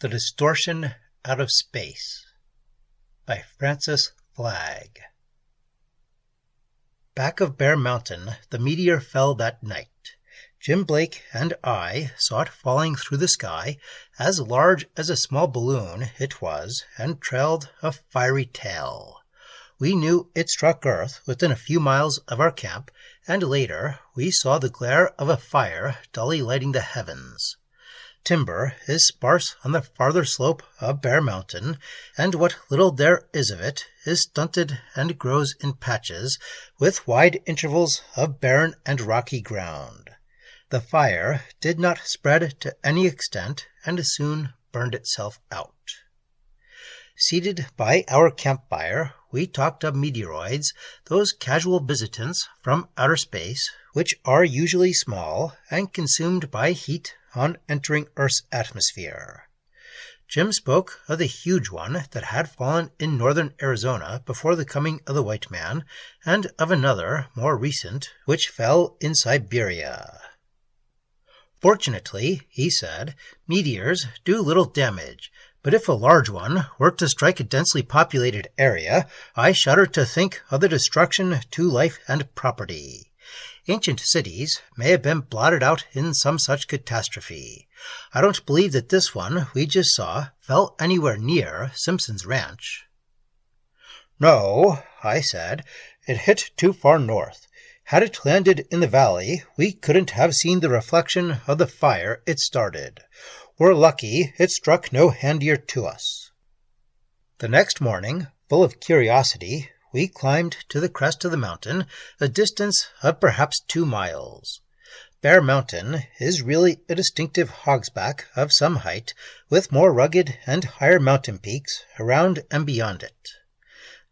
The Distortion Out of Space by Flagg. Back of Bear Mountain, the meteor fell that night. Jim Blake and I saw it falling through the sky. As large as a small balloon it was, and trailed a fiery tail. We knew it struck Earth within a few miles of our camp, and later we saw the glare of a fire dully lighting the heavens. Timber is sparse on the farther slope of Bear Mountain, and what little there is of it is stunted and grows in patches, with wide intervals of barren and rocky ground. The fire did not spread to any extent, and soon burned itself out. Seated by our campfire, we talked of meteoroids, those casual visitants from outer space, which are usually small and consumed by heat on entering Earth's atmosphere. Jim spoke of the huge one that had fallen in northern Arizona before the coming of the white man, and of another, more recent, which fell in Siberia. Fortunately, he said, meteors do little damage, but if a large one were to strike a densely populated area, I shudder to think of the destruction to life and property. Ancient cities may have been blotted out in some such catastrophe. I don't believe that this one we just saw fell anywhere near Simpson's ranch. No, I said, it hit too far north. Had it landed in the valley, we couldn't have seen the reflection of the fire it started. We're lucky it struck no handier to us. The next morning, full of curiosity, we climbed to the crest of the mountain, a distance of perhaps 2 miles. Bear Mountain is really a distinctive hogsback of some height, with more rugged and higher mountain peaks around and beyond it.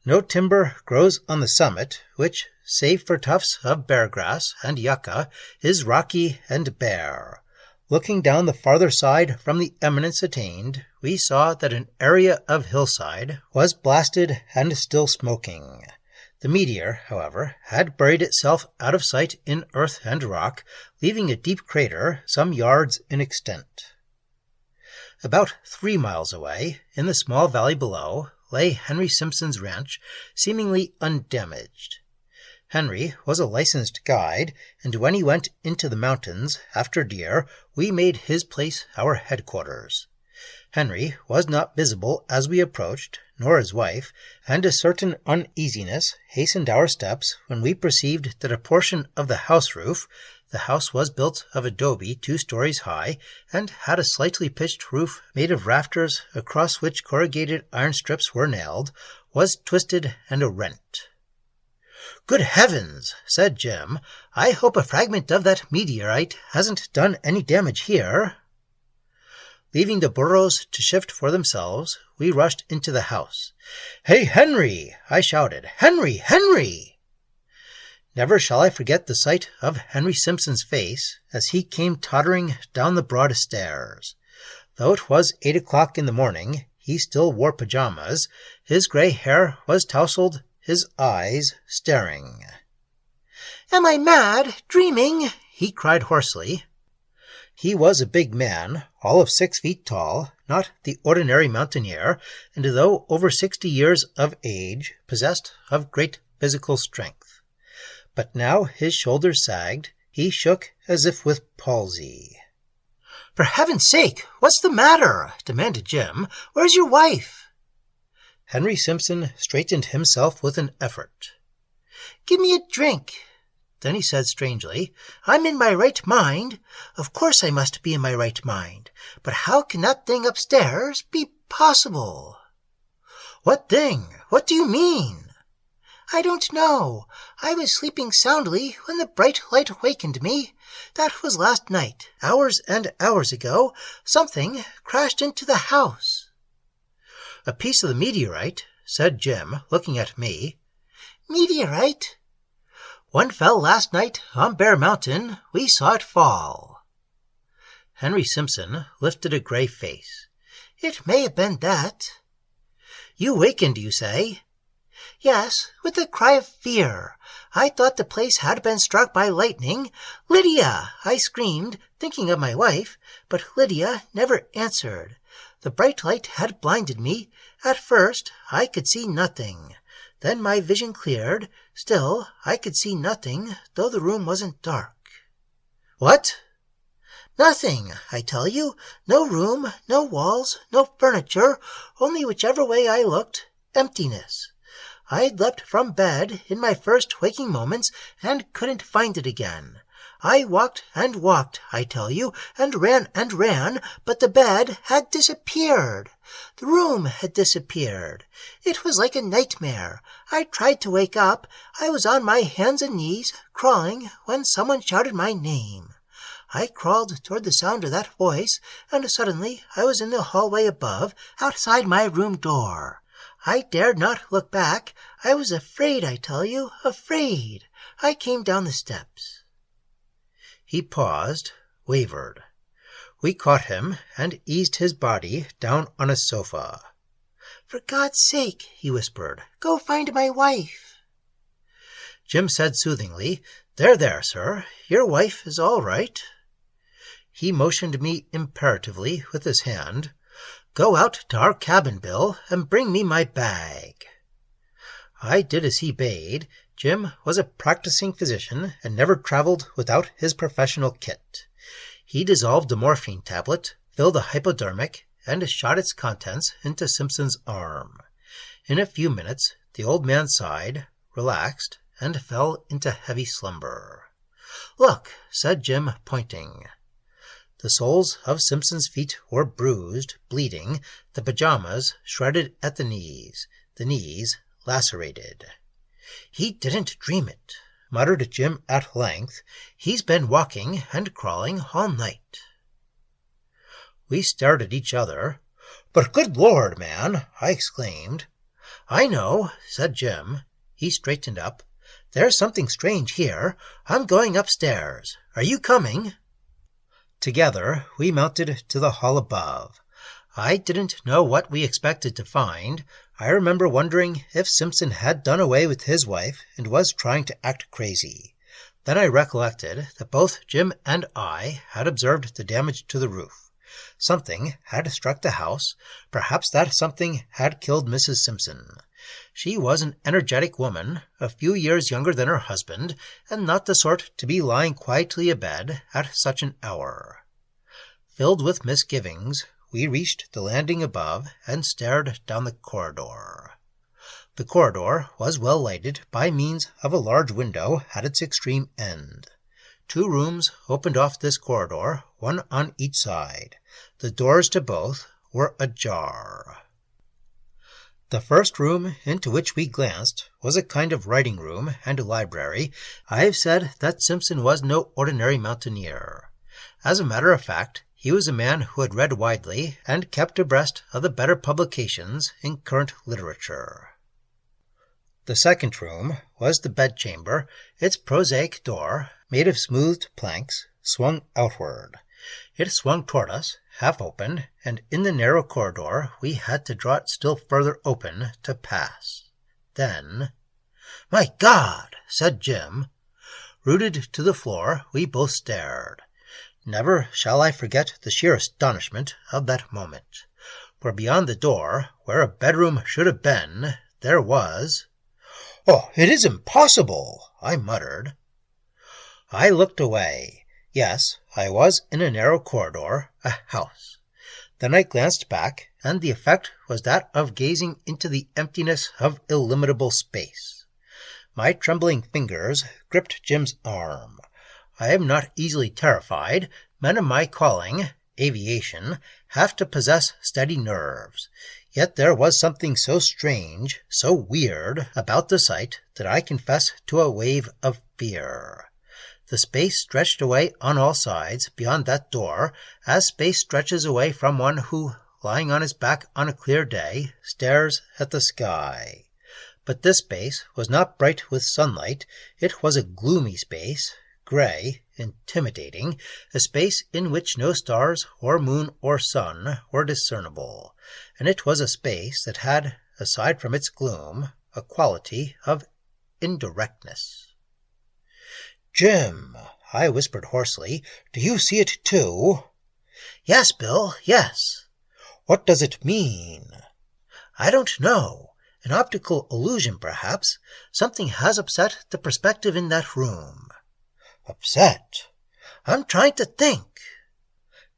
No timber grows on the summit, which, save for tufts of bear grass and yucca, is rocky and bare. Looking down the farther side from the eminence attained, we saw that an area of hillside was blasted and still smoking. The meteor, however, had buried itself out of sight in earth and rock, leaving a deep crater some yards in extent. About 3 miles away, in the small valley below, lay Henry Simpson's ranch, seemingly undamaged. Henry was a licensed guide, and when he went into the mountains after deer, we made his place our headquarters. Henry was not visible as we approached, nor his wife, and a certain uneasiness hastened our steps when we perceived that a portion of the house roof — the house was built of adobe 2 stories high, and had a slightly pitched roof made of rafters across which corrugated iron strips were nailed — was twisted and rent. "Good heavens," said Jim, "I hope a fragment of that meteorite hasn't done any damage here." Leaving the burros to shift for themselves, we rushed into the house. "Hey, Henry!" I shouted. "Henry! Henry!" Never shall I forget the sight of Henry Simpson's face as he came tottering down the broad stairs. Though it was 8 o'clock in the morning, he still wore pajamas. His gray hair was tousled, his eyes staring. "Am I mad? Dreaming?" he cried hoarsely. He was a big man, all of 6 feet tall, not the ordinary mountaineer, and though over 60 years of age, possessed of great physical strength. But now his shoulders sagged, he shook as if with palsy. "For heaven's sake, what's the matter?" demanded Jim. "Where's your wife?" Henry Simpson straightened himself with an effort. "Give me a drink." Then he said strangely, "I'm in my right mind. Of course I must be in my right mind. But how can that thing upstairs be possible?" "What thing? What do you mean?" "I don't know. I was sleeping soundly when the bright light wakened me. That was last night. Hours and hours ago, something crashed into the house." "A piece of the meteorite," said Jim, looking at me. "Meteorite?" "One fell last night on Bear Mountain. We saw it fall." Henry Simpson lifted a gray face. "It may have been that." "You wakened, you say?" "Yes, with a cry of fear. I thought the place had been struck by lightning. 'Lydia!' I screamed. thinking of my wife, but Lydia never answered. The bright light had blinded me. At first I could see nothing. Then my vision cleared. Still I could see nothing, though the room wasn't dark. What? Nothing, I tell you. No room, no walls, no furniture, only whichever way I looked, emptiness. I'd leapt from bed in my first waking moments and couldn't find it again. I walked and walked, I tell you, and ran, but the bed had disappeared. The room had disappeared. It was like a nightmare. I tried to wake up. I was on my hands and knees, crawling, when someone shouted my name. I crawled toward the sound of that voice, and suddenly I was in the hallway above, outside my room door. I dared not look back. I was afraid, I tell you, afraid. I came down the steps. He paused, wavered. We caught him and eased his body down on a sofa. "For God's sake," he whispered, "go find my wife." Jim said soothingly, There, sir. Your wife is all right." He motioned me imperatively with his hand. "Go out to our cabin, Bill, and bring me my bag." I did as he bade. Jim was a practicing physician and never traveled without his professional kit. He dissolved a morphine tablet, filled a hypodermic, and shot its contents into Simpson's arm. In a few minutes the old man sighed, relaxed, and fell into heavy slumber. "Look," said Jim, pointing. The soles of Simpson's feet were bruised, bleeding, the pajamas shredded at the knees lacerated. "He didn't dream it," muttered Jim at length. "He's been walking and crawling all night." We stared at each other. "But good Lord, man!" I exclaimed. "I know," said Jim. He straightened up. "There's something strange here. I'm going upstairs. Are you coming?" Together we mounted to the hall above. I didn't know what we expected to find. I remember wondering if Simpson had done away with his wife and was trying to act crazy. Then I recollected that both Jim and I had observed the damage to the roof. Something had struck the house. Perhaps that something had killed Mrs. Simpson. She was an energetic woman, a few years younger than her husband, and not the sort to be lying quietly abed at such an hour. Filled with misgivings, we reached the landing above and stared down the corridor. The corridor was well lighted by means of a large window at its extreme end. 2 rooms opened off this corridor, one on each side. The doors to both were ajar. The first room into which we glanced was a kind of writing room and library. I've said that Simpson was no ordinary mountaineer. As a matter of fact, he was a man who had read widely and kept abreast of the better publications in current literature. The second room was the bedchamber. Its prosaic door, made of smoothed planks, swung outward. It swung toward us, half open, and in the narrow corridor we had to draw it still further open to pass. Then, "My God!" said Jim. Rooted to the floor, we both stared. Never shall I forget the sheer astonishment of that moment. For beyond the door, where a bedroom should have been, there was— "Oh, it is impossible!" I muttered. I looked away. Yes, I was in a narrow corridor, a house. Then I glanced back, and the effect was that of gazing into the emptiness of illimitable space. My trembling fingers gripped Jim's arm. I am not easily terrified. Men of my calling, aviation, have to possess steady nerves. Yet there was something so strange, so weird, about the sight that I confess to a wave of fear. The space stretched away on all sides beyond that door, as space stretches away from one who, lying on his back on a clear day, stares at the sky. But this space was not bright with sunlight. It was a gloomy space, gray, intimidating, a space in which no stars or moon or sun were discernible, and it was a space that had, aside from its gloom, a quality of indirectness. "Jim," I whispered hoarsely. "Do you see it too?" "Yes, Bill, yes." "What does it mean?" "I don't know. An optical illusion, perhaps. Something has upset the perspective in that room." "Upset?" "I'm trying to think."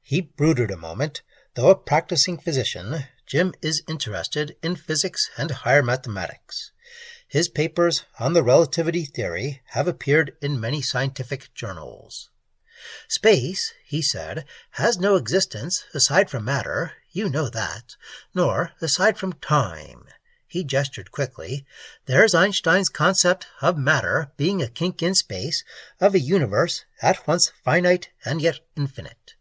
He brooded a moment. Though a practicing physician, Jim is interested in physics and higher mathematics. His papers on the relativity theory have appeared in many scientific journals. "Space," he said, "has no existence aside from matter, you know that, nor aside from time." He gestured quickly. "There's Einstein's concept of matter being a kink in space, of a universe at once finite and yet infinite.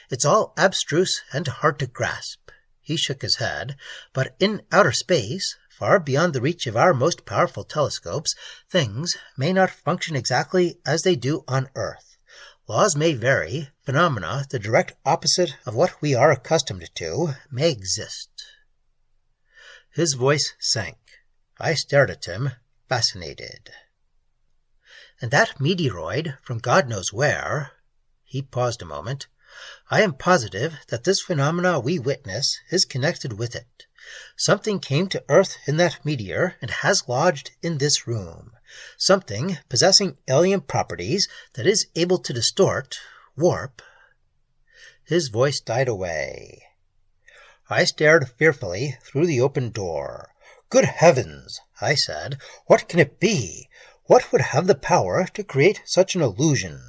It's all abstruse and hard to grasp." He shook his head. "But in outer space, far beyond the reach of our most powerful telescopes, things may not function exactly as they do on Earth. Laws may vary, phenomena the direct opposite of what we are accustomed to may exist." His voice sank. I stared at him, fascinated. "And that meteoroid from God knows where—" He paused a moment. "I am positive that this phenomena we witness is connected with it. Something came to Earth in that meteor and has lodged in this room. Something possessing alien properties that is able to distort, warp—" His voice died away. I stared fearfully through the open door. "Good heavens!" I said. "What can it be? What would have the power to create such an illusion?"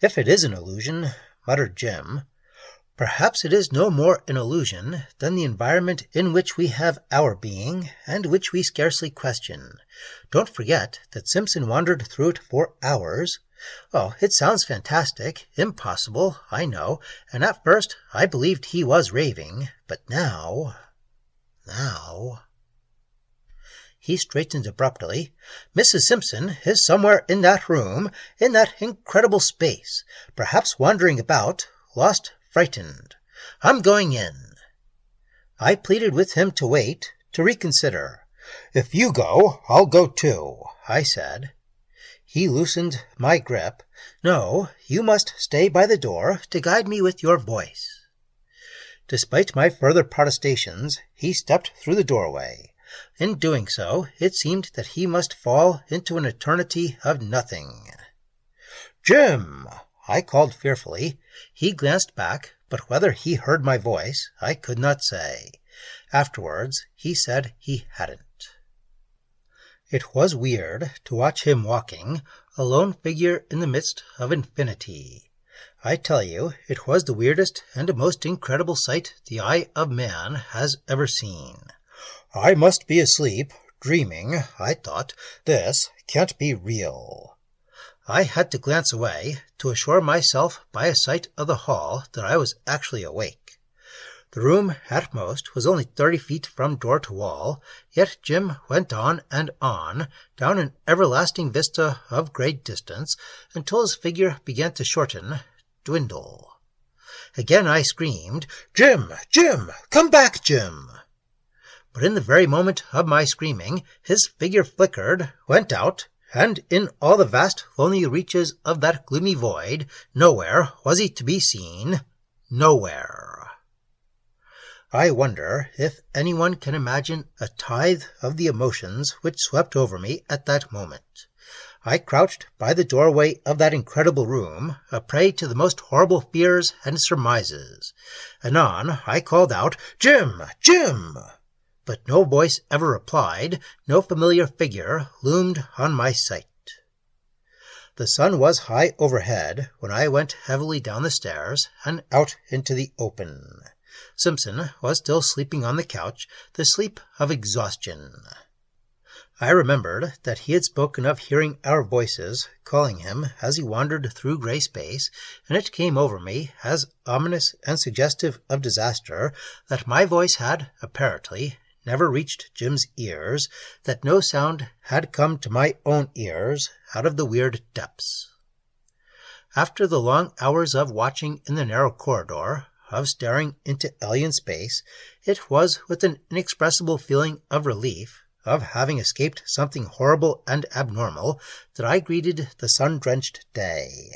"If it is an illusion," muttered Jim, "perhaps it is no more an illusion than the environment in which we have our being, and which we scarcely question. Don't forget that Simpson wandered through it for hours. Oh, it sounds fantastic, impossible, I know, and at first I believed he was raving, but now... He straightened abruptly. "Mrs. Simpson is somewhere in that room, in that incredible space, perhaps wandering about, lost, frightened. I'm going in." I pleaded with him to wait, to reconsider. "If you go, I'll go too," I said. He loosened my grip. "No, you must stay by the door to guide me with your voice." Despite my further protestations, he stepped through the doorway. In doing so, it seemed that he must fall into an eternity of nothing. "Jim!" I called fearfully. He glanced back, but whether he heard my voice, I could not say. Afterwards, he said he hadn't. It was weird to watch him walking, a lone figure in the midst of infinity. I tell you, it was the weirdest and most incredible sight the eye of man has ever seen. I must be asleep, dreaming, I thought. This can't be real. I had to glance away to assure myself by a sight of the hall that I was actually awake. The room, at most, was only 30 feet from door to wall, yet Jim went on and on, down an everlasting vista of great distance, until his figure began to shorten, dwindle. Again I screamed, "Jim! Jim! Come back, Jim!" But in the very moment of my screaming, his figure flickered, went out, and in all the vast lonely reaches of that gloomy void, nowhere was he to be seen. Nowhere. I wonder if anyone can imagine a tithe of the emotions which swept over me at that moment. I crouched by the doorway of that incredible room, a prey to the most horrible fears and surmises. Anon I called out, "Jim! Jim!" But no voice ever replied, no familiar figure loomed on my sight. The sun was high overhead when I went heavily down the stairs and out into the open. Simpson was still sleeping on the couch, the sleep of exhaustion. I remembered that he had spoken of hearing our voices calling him as he wandered through gray space, and it came over me, as ominous and suggestive of disaster, that my voice had, apparently, never reached Jim's ears, that no sound had come to my own ears out of the weird depths. After the long hours of watching in the narrow corridor, of staring into alien space, it was with an inexpressible feeling of relief of having escaped something horrible and abnormal that I greeted the sun-drenched day.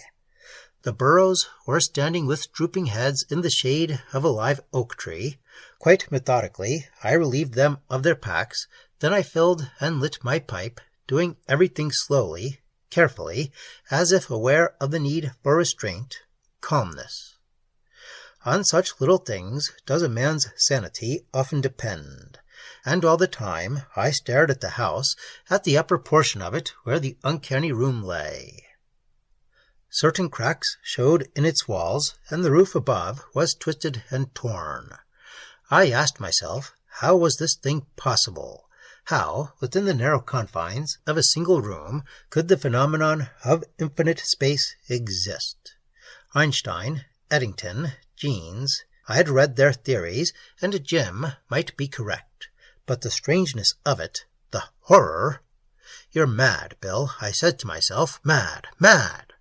The burrows were standing with drooping heads in the shade of a live oak tree. Quite methodically, I relieved them of their packs, then I filled and lit my pipe, doing everything slowly, carefully, as if aware of the need for restraint, calmness. On such little things does a man's sanity often depend, and all the time I stared at the house, at the upper portion of it where the uncanny room lay. Certain cracks showed in its walls, and the roof above was twisted and torn. I asked myself, how was this thing possible? How, within the narrow confines of a single room, could the phenomenon of infinite space exist? Einstein, Eddington, Jeans, I had read their theories, and Jim might be correct. But the strangeness of it, the horror... "You're mad, Bill," I said to myself. Mad, mad.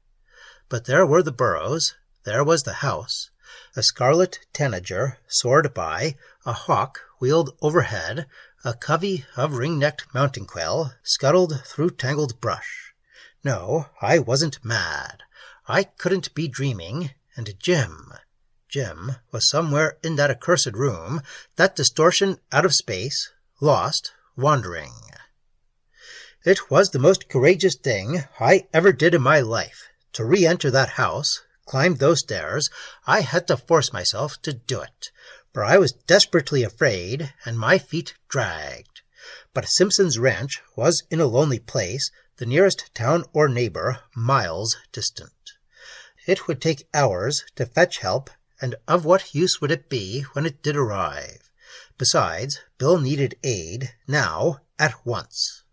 But there were the burrows, there was the house. A scarlet tanager soared by, a hawk wheeled overhead, a covey of ring-necked mountain quail scuttled through tangled brush. No, I wasn't mad. I couldn't be dreaming, and Jim was somewhere in that accursed room, that distortion out of space, lost, wandering. It was the most courageous thing I ever did in my life. To re-enter that house, climb those stairs, I had to force myself to do it, for I was desperately afraid, and my feet dragged. But Simpson's Ranch was in a lonely place, the nearest town or neighbor miles distant. It would take hours to fetch help, and of what use would it be when it did arrive? Besides, Bill needed aid, now, at once.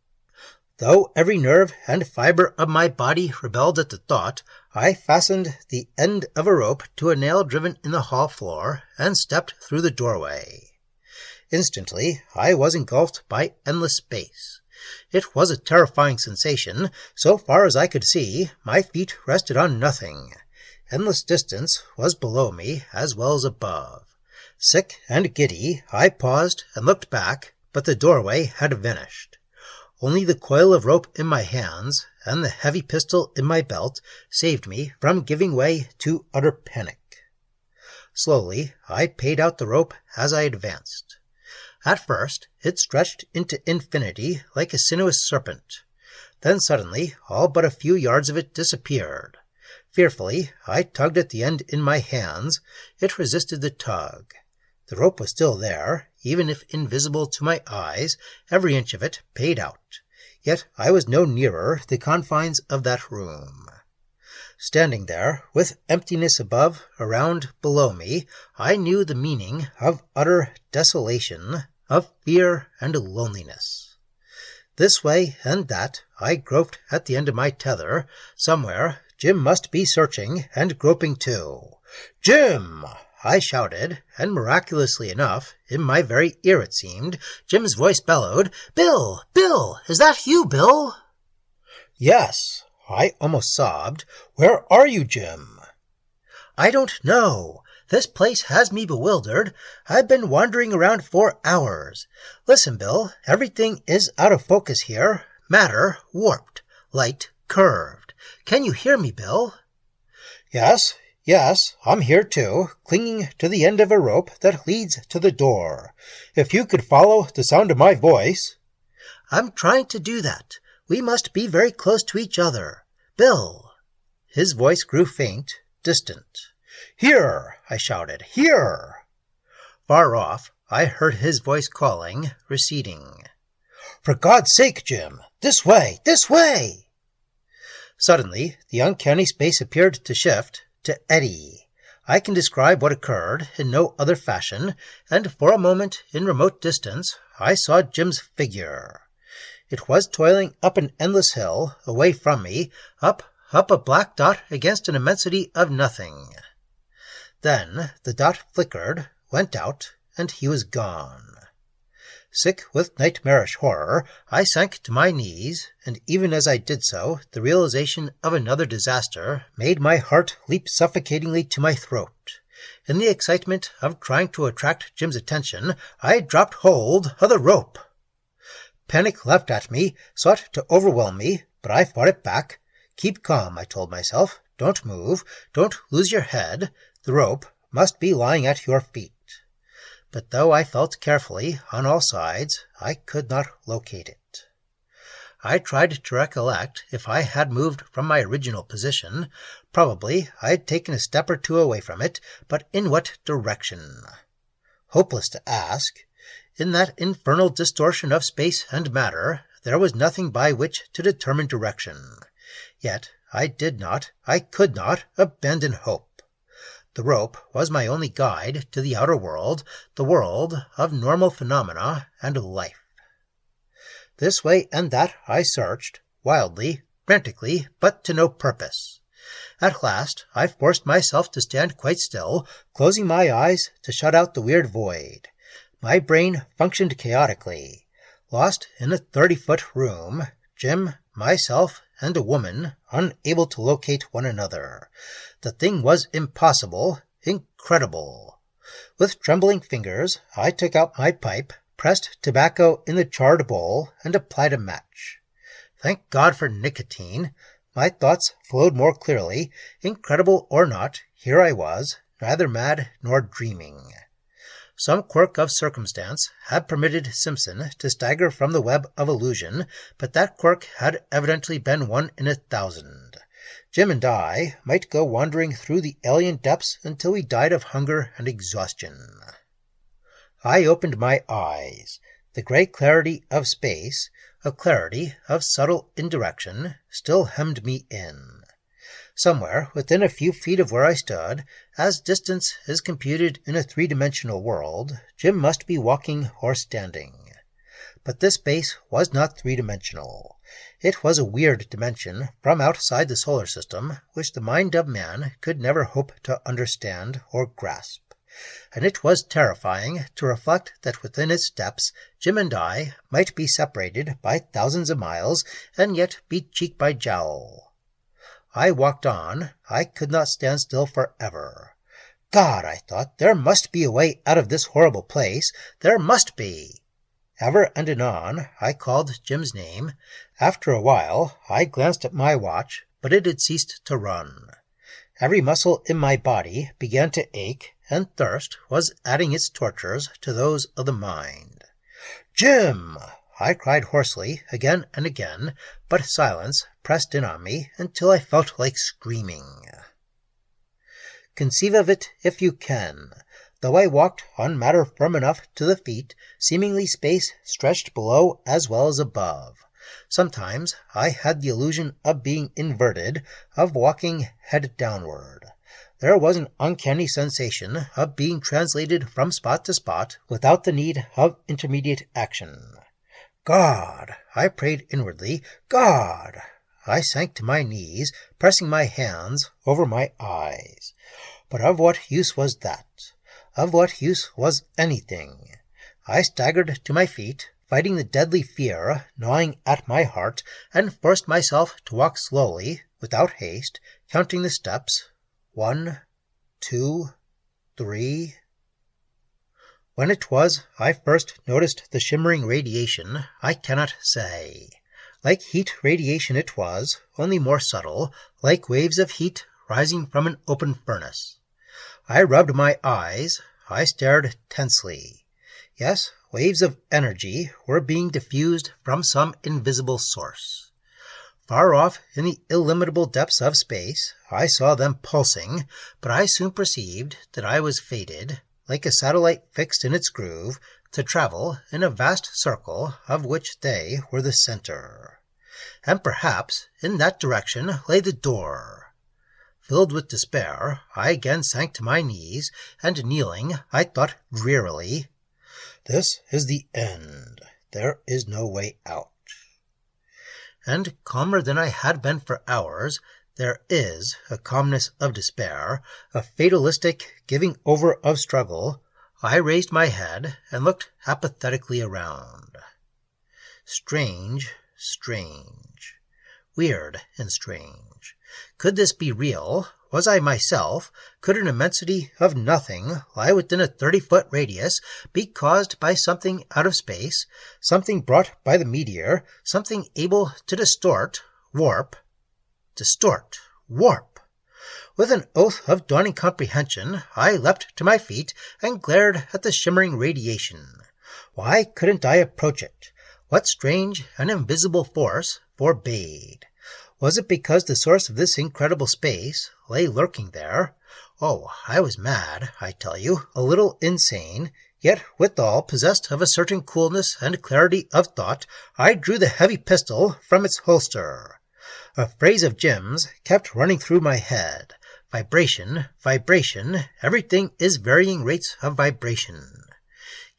Though every nerve and fiber of my body rebelled at the thought, I fastened the end of a rope to a nail driven in the hall floor and stepped through the doorway. Instantly, I was engulfed by endless space. It was a terrifying sensation. So far as I could see, my feet rested on nothing. Endless distance was below me as well as above. Sick and giddy, I paused and looked back, but the doorway had vanished. Only the coil of rope in my hands and the heavy pistol in my belt saved me from giving way to utter panic. Slowly, I paid out the rope as I advanced. At first, it stretched into infinity like a sinuous serpent. Then suddenly, all but a few yards of it disappeared. Fearfully, I tugged at the end in my hands. It resisted the tug. The rope was still there, even if invisible to my eyes, every inch of it paid out. Yet I was no nearer the confines of that room. Standing there, with emptiness above, around, below me, I knew the meaning of utter desolation, of fear and loneliness. This way and that, I groped at the end of my tether. Somewhere, Jim must be searching and groping too. "Jim!" I shouted, and miraculously enough, in my very ear it seemed, Jim's voice bellowed, "Bill! Bill! Is that you, Bill?" "Yes," I almost sobbed. "Where are you, Jim?" "I don't know. This place has me bewildered. I've been wandering around for hours. Listen, Bill, everything is out of focus here. Matter warped. Light curved. Can you hear me, Bill?" Yes, I'm here too, clinging to the end of a rope that leads to the door. If you could follow the sound of my voice." "I'm trying to do that. We must be very close to each other. Bill." His voice grew faint, distant. "Here!" I shouted. "Here!" Far off, I heard his voice calling, receding. "For God's sake, Jim! This way! This way!" Suddenly, the uncanny space appeared to shift, to eddy. I can describe what occurred in no other fashion, and for a moment, in remote distance, I saw Jim's figure. It was toiling up an endless hill, away from me, up a black dot against an immensity of nothing. Then the dot flickered, went out, and he was gone. Sick with nightmarish horror, I sank to my knees, and even as I did so, the realization of another disaster made my heart leap suffocatingly to my throat. In the excitement of trying to attract Jim's attention, I dropped hold of the rope. Panic leapt at me, sought to overwhelm me, but I fought it back. Keep calm, I told myself. Don't move. Don't lose your head. The rope must be lying at your feet. But though I felt carefully on all sides, I could not locate it. I tried to recollect if I had moved from my original position. Probably I had taken a step or two away from it, but in what direction? Hopeless to ask. In that infernal distortion of space and matter, there was nothing by which to determine direction. Yet I could not abandon hope. The rope was my only guide to the outer world, the world of normal phenomena and life. This way and that I searched, wildly, frantically, but to no purpose. At last I forced myself to stand quite still, closing my eyes to shut out the weird void. My brain functioned chaotically. Lost in a 30-foot room, Jim, myself, and a woman, unable to locate one another. The thing was impossible, incredible. With trembling fingers, I took out my pipe, pressed tobacco in the charred bowl, and applied a match. Thank God for nicotine. My thoughts flowed more clearly. Incredible or not, here I was, neither mad nor dreaming. Some quirk of circumstance had permitted Simpson to stagger from the web of illusion, but that quirk had evidently been 1 in 1,000. Jim and I might go wandering through the alien depths until we died of hunger and exhaustion. I opened my eyes. The grey clarity of space, a clarity of subtle indirection, still hemmed me in. Somewhere within a few feet of where I stood, as distance is computed in a 3-dimensional world, Jim must be walking or standing. But this space was not 3-dimensional. It was a weird dimension from outside the solar system, which the mind of man could never hope to understand or grasp. And it was terrifying to reflect that within its depths Jim and I might be separated by thousands of miles, and yet be cheek by jowl. I walked on. I could not stand still forever. God, I thought, there must be a way out of this horrible place. There must be. Ever and anon I called Jim's name. After a while I glanced at my watch, but it had ceased to run. Every muscle in my body began to ache, and thirst was adding its tortures to those of the mind. "Jim!" I cried hoarsely again and again, but silence pressed in on me until I felt like screaming. Conceive of it if you can. Though I walked on matter firm enough to the feet, seemingly space stretched below as well as above. Sometimes I had the illusion of being inverted, of walking head downward. There was an uncanny sensation of being translated from spot to spot without the need of intermediate action. God! I prayed inwardly. God! I sank to my knees, pressing my hands over my eyes. But of what use was that? Of what use was anything? I staggered to my feet, fighting the deadly fear gnawing at my heart, and forced myself to walk slowly, without haste, counting the steps. 1, 2, 3... When it was I first noticed the shimmering radiation, I cannot say. Like heat radiation it was, only more subtle, like waves of heat rising from an open furnace. I rubbed my eyes. I stared tensely. Yes, waves of energy were being diffused from some invisible source. Far off in the illimitable depths of space, I saw them pulsing, but I soon perceived that I was fated, like a satellite fixed in its groove, to travel in a vast circle of which they were the center. And perhaps in that direction lay the door. Filled with despair, I again sank to my knees, and kneeling, I thought drearily, "This is the end. There is no way out." And calmer than I had been for hours, there is a calmness of despair, a fatalistic giving over of struggle. I raised my head and looked apathetically around. Strange, strange. weird and strange. Could this be real? Was I myself? Could an immensity of nothing lie within a 30-foot radius, be caused by something out of space, something brought by the meteor, something able to distort, warp? With an oath of dawning comprehension, I leapt to my feet and glared at the shimmering radiation. Why couldn't I approach it? What strange and invisible force forbade? Was it because the source of this incredible space lay lurking there? Oh, I was mad, I tell you, a little insane, yet withal possessed of a certain coolness and clarity of thought. I drew the heavy pistol from its holster. A phrase of Jim's kept running through my head. Vibration, vibration, everything is varying rates of vibration.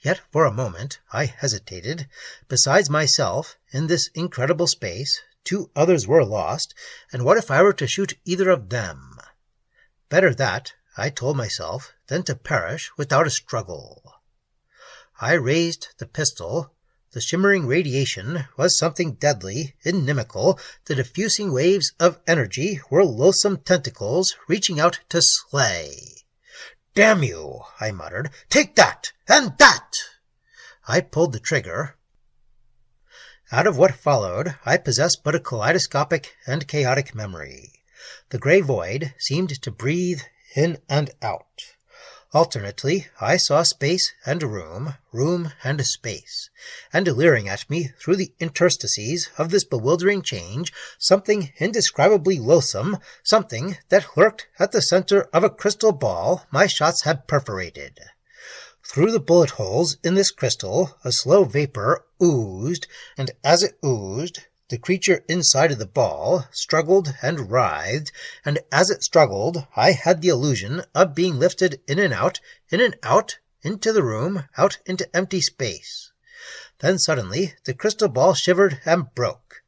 Yet for a moment I hesitated. Besides myself, in this incredible space, 2 others were lost, and what if I were to shoot either of them? Better that, I told myself, than to perish without a struggle. I raised the pistol. The shimmering radiation was something deadly, inimical. The diffusing waves of energy were loathsome tentacles reaching out to slay. "Damn you," I muttered. "Take that, and that!" I pulled the trigger. Out of what followed, I possessed but a kaleidoscopic and chaotic memory. The gray void seemed to breathe in and out. Alternately, I saw space and room, room and space, and leering at me through the interstices of this bewildering change, something indescribably loathsome, something that lurked at the center of a crystal ball my shots had perforated. Through the bullet holes in this crystal, a slow vapor oozed, and as it oozed, the creature inside of the ball struggled and writhed, and as it struggled, I had the illusion of being lifted in and out, into the room, out into empty space. Then suddenly the crystal ball shivered and broke.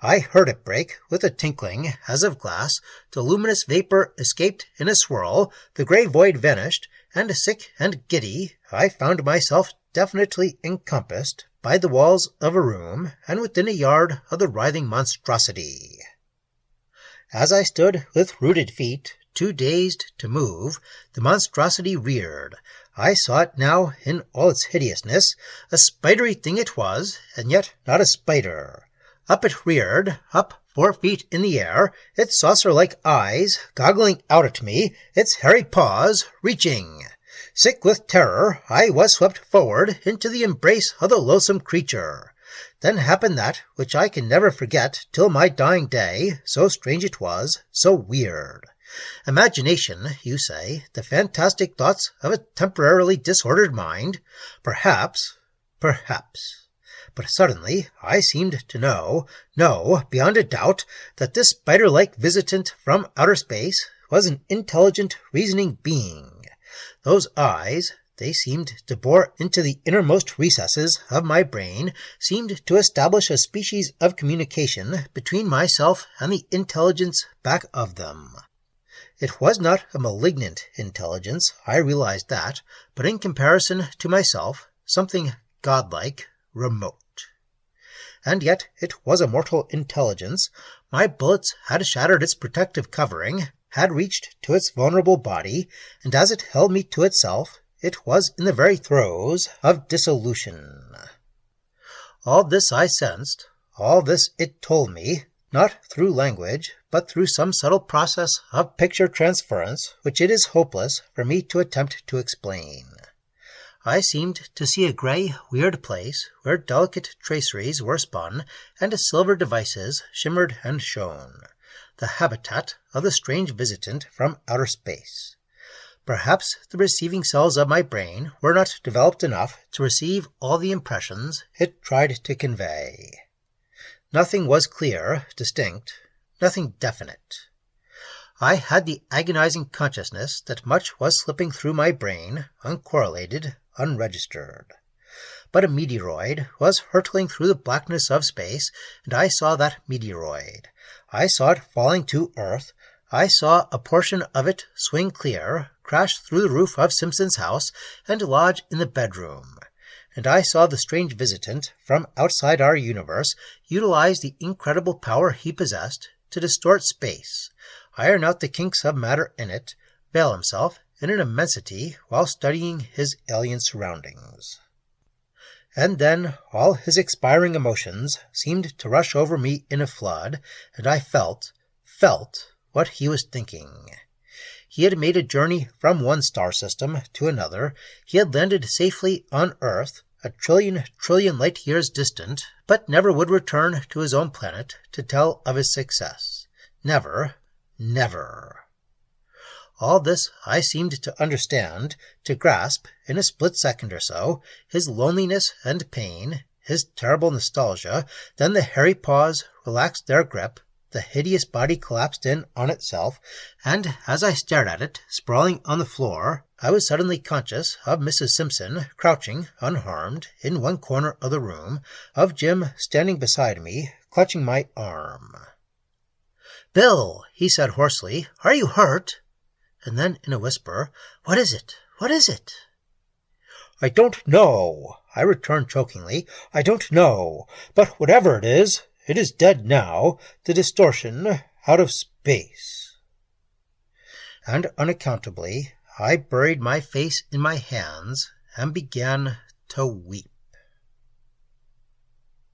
I heard it break with a tinkling as of glass. The luminous vapor escaped in a swirl. The gray void vanished, and sick and giddy, I found myself definitely encompassed by the walls of a room, and within a yard of the writhing monstrosity. As I stood with rooted feet, too dazed to move, the monstrosity reared. I saw it now in all its hideousness. A spidery thing it was, and yet not a spider. Up it reared, up 4 feet in the air, its saucer-like eyes goggling out at me, its hairy paws reaching. Sick with terror, I was swept forward into the embrace of the loathsome creature. Then happened that which I can never forget till my dying day, so strange it was, so weird. Imagination, you say, the fantastic thoughts of a temporarily disordered mind? Perhaps. But suddenly I seemed to know beyond a doubt, that this spider-like visitant from outer space was an intelligent, reasoning being. Those eyes, they seemed to bore into the innermost recesses of my brain, seemed to establish a species of communication between myself and the intelligence back of them. It was not a malignant intelligence, I realized that, but in comparison to myself, something godlike, remote. And yet it was a mortal intelligence. My bullets had shattered its protective covering, had reached to its vulnerable body, and as it held me to itself, it was in the very throes of dissolution. All this I sensed, all this it told me, not through language, but through some subtle process of picture transference which it is hopeless for me to attempt to explain. I seemed to see a grey, weird place where delicate traceries were spun and silver devices shimmered and shone, the habitat of the strange visitant from outer space. Perhaps the receiving cells of my brain were not developed enough to receive all the impressions it tried to convey. Nothing was clear, distinct, nothing definite. I had the agonizing consciousness that much was slipping through my brain, uncorrelated, unregistered. But a meteoroid was hurtling through the blackness of space, and I saw that meteoroid. I saw it falling to earth. I saw a portion of it swing clear, crash through the roof of Simpson's house, and lodge in the bedroom. and I saw the strange visitant from outside our universe utilize the incredible power he possessed to distort space, iron out the kinks of matter in it, veil himself in an immensity while studying his alien surroundings. And then all his expiring emotions seemed to rush over me in a flood, and I felt what he was thinking. He had made a journey from one star system to another. He had landed safely on Earth, a trillion light years distant, but never would return to his own planet to tell of his success. Never, never. All this I seemed to understand, to grasp, in a split second or so, his loneliness and pain, his terrible nostalgia. Then the hairy paws relaxed their grip, the hideous body collapsed in on itself, and as I stared at it, sprawling on the floor, I was suddenly conscious of Mrs. Simpson crouching, unharmed, in one corner of the room, of Jim standing beside me, clutching my arm. "Bill," he said hoarsely, "are you hurt?" And then in a whisper, "What is it? What is it?" "I don't know," I returned chokingly. "I don't know. But whatever it is dead now. The distortion out of space." And unaccountably, I buried my face in my hands and began to weep.